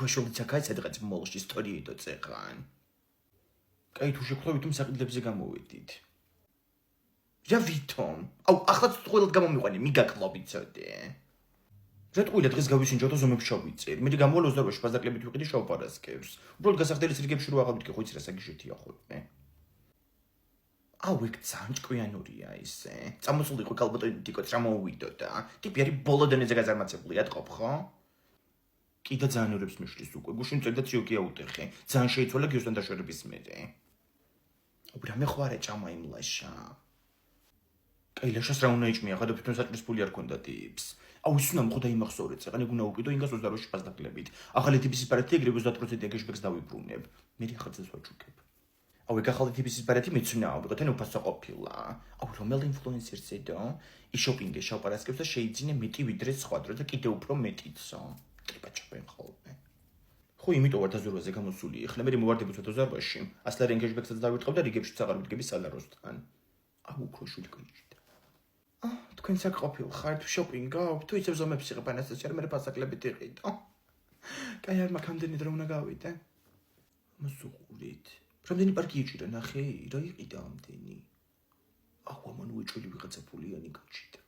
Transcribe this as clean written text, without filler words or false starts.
უქროშობით საკაი სადღაც მოლში ისტორიიდო წერან. კაი თუ შეგხვდებით იმ საყიდლებზე გამოვედით. რა ვითომ? აუ ახლა წუთყვილად გამომიყვანე, მიგაკლობი ცოტე. რა ტყუილა დღეს გავისინჯოთ და ზომებს შევიწერ. მე გამოვალ 28-ში ფაზაკლებით ვიყიდი შავპარასკევს. უბრალოდ გასახდელი სრიგებში რო აღავიდე, ხო იცი რა საგიჟეთია ხოლმე. აუ ეგ ძალიან ჭკვიანურია ისე. წამოსულიყო კალბატონიტიკო წამოვიდო და ტიპი არის ბოლო დონეზე გაზარმაცებული ატყობ, ხო? კიდე ძალიან ორებს მიშლის უკვე. გუშინ წერდა ციოკი აუტეხე. ძალიან შეიცვალა გიოსთან დაშორების მერე. უბრალოდ მე ხო არა ჭამა იმ ლაშა. კაი ლაშას რა უნდა იჭმია, ხა და თვითონ საჭმლის ფული არ ქონდა ტიპს. აუ ის უნდა მოხდა იმახსოვრე წეყანი გუნა უკიდო ინგას 28-ში ფაზდაკლებით. ახალი ტიპის პარათი ეგრევე 30% ეგეშბექს დავიბრუნებ. მე ხარცეს ვაჩუქებ. აუ ეგ ახალი ტიპის პარათი მეცნაა, ვიღოთ ან უფასო ყოფილა. აუ რომელი ინფლუენსერს ედო? იშოპინგე შავპარასკევს და შეიძინე მეტი ვიდრე სხვა დრო და კიდე უფრო მეტიცო. ტრიპაჩაპენ ხოლმე. ხო იმიტომ ვარ დაზურვაზე გამოსული. ეხლა მე მოვარდები 28-ში. ასლა რენგეშბექსაც დავიწყებ და რიგებში აღარ ვიდგები სალაროსთან. აუ უქროშული გიჭდა. თქვენ საკ ყოფილ ხართ შოპინგავთ თუ ისევ ზომებს იღებ ანასტასია მე ფასაკლებით იყიდო. კაი არ მაქვს ამდენი დრო უნდა გავიდე. მოსუყურით. რამდენი პარკი იჭირა ნახე, რა იყიდა ამდენი. აუ ამან უეჭველი ვიღაცა ფულიანი გაჩიდა.